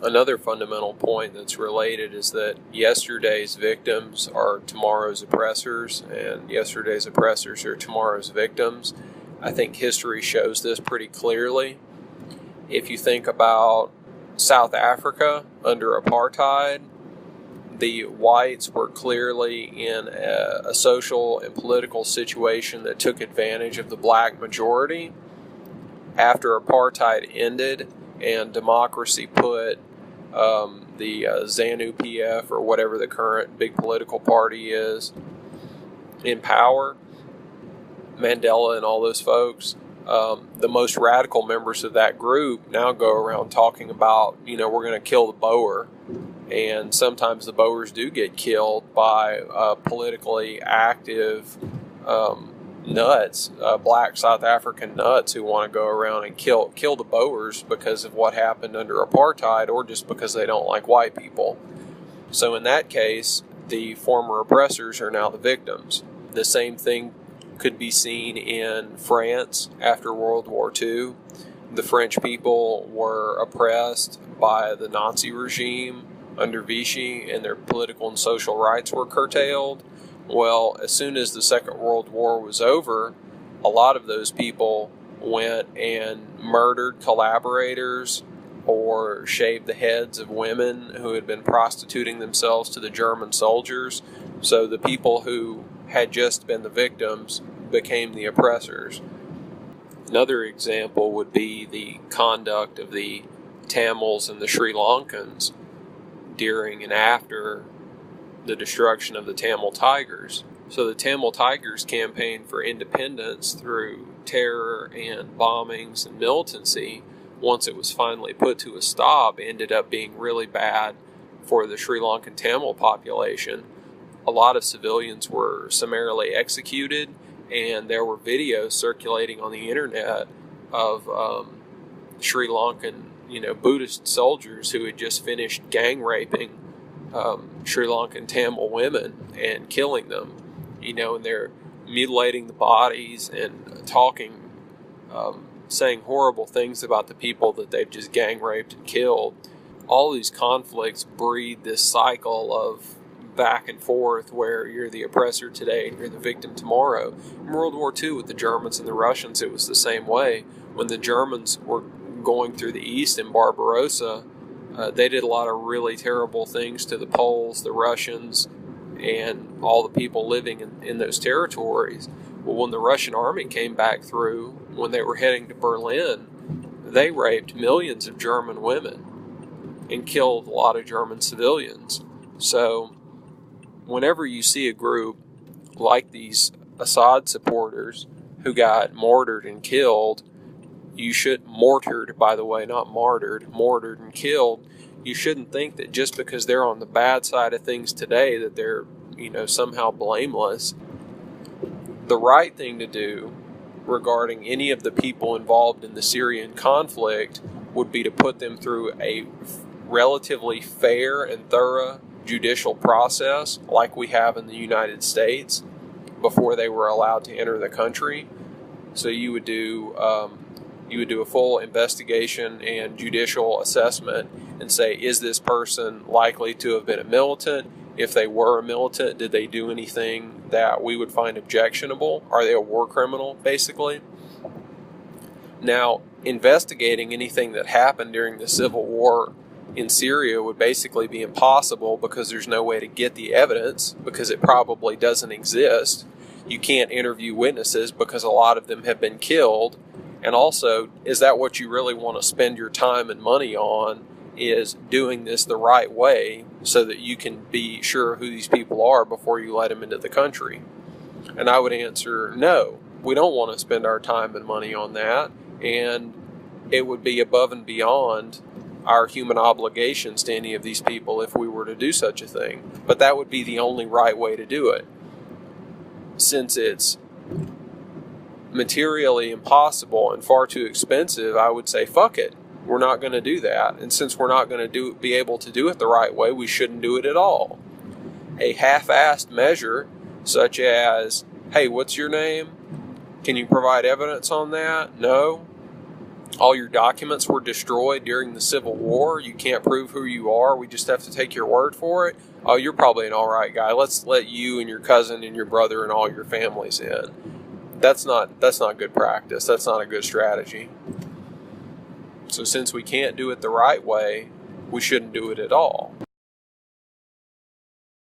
Another fundamental point that's related is that yesterday's victims are tomorrow's oppressors, and yesterday's oppressors are tomorrow's victims. I think history shows this pretty clearly. If you think about South Africa under apartheid, the whites were clearly in a social and political situation that took advantage of the black majority. After apartheid ended and democracy put the ZANU-PF, or whatever the current big political party is, in power, Mandela and all those folks, the most radical members of that group now go around talking about, we're going to kill the Boer. And sometimes the Boers do get killed by politically active nuts, black South African nuts who want to go around and kill the Boers because of what happened under apartheid, or just because they don't like white people. So in that case, the former oppressors are now the victims. The same thing could be seen in France after World War II. The French people were oppressed by the Nazi regime under Vichy, and their political and social rights were curtailed. Well, as soon as the Second World War was over, a lot of those people went and murdered collaborators or shaved the heads of women who had been prostituting themselves to the German soldiers. So the people who had just been the victims became the oppressors. Another example would be the conduct of the Tamils and the Sri Lankans during and after the destruction of the Tamil Tigers. So the Tamil Tigers campaigned for independence through terror and bombings and militancy. Once it was finally put to a stop, ended up being really bad for the Sri Lankan Tamil population. A lot of civilians were summarily executed, and there were videos circulating on the internet of Sri Lankan Buddhist soldiers who had just finished gang raping Sri Lankan Tamil women and killing them, and they're mutilating the bodies and talking, saying horrible things about the people that they've just gang raped and killed. All these conflicts breed this cycle of back and forth where you're the oppressor today and you're the victim tomorrow. In World War II with the Germans and the Russians, it was the same way. When the Germans were going through the East in Barbarossa, they did a lot of really terrible things to the Poles, the Russians, and all the people living in those territories. Well, when the Russian army came back through, when they were heading to Berlin, they raped millions of German women and killed a lot of German civilians. So whenever you see a group like these Assad supporters who got mortared and killed, mortared, by the way, not martyred, mortared and killed, you shouldn't think that just because they're on the bad side of things today that they're, somehow blameless. The right thing to do regarding any of the people involved in the Syrian conflict would be to put them through a relatively fair and thorough judicial process like we have in the United States before they were allowed to enter the country. So you would do a full investigation and judicial assessment and say, is this person likely to have been a militant? If they were a militant, did they do anything that we would find objectionable? Are they a war criminal, basically? Now, investigating anything that happened during the civil war in Syria would basically be impossible because there's no way to get the evidence, because it probably doesn't exist. You can't interview witnesses because a lot of them have been killed. And also, is that what you really want to spend your time and money on, is doing this the right way so that you can be sure who these people are before you let them into the country? And I would answer, no, we don't want to spend our time and money on that. And it would be above and beyond our human obligations to any of these people if we were to do such a thing. But that would be the only right way to do it. Since it's materially impossible and far too expensive, I would say, fuck it. We're not going to do that. And since we're not going to be able to do it the right way, we shouldn't do it at all. A half-assed measure, such as, hey, what's your name? Can you provide evidence on that? No. all your documents were destroyed during the Civil War. You can't prove who you are. We just have to take your word for it. Oh, you're probably an all right guy. Let's let you and your cousin and your brother and all your families in. That's not good practice. That's not a good strategy. So since we can't do it the right way, we shouldn't do it at all.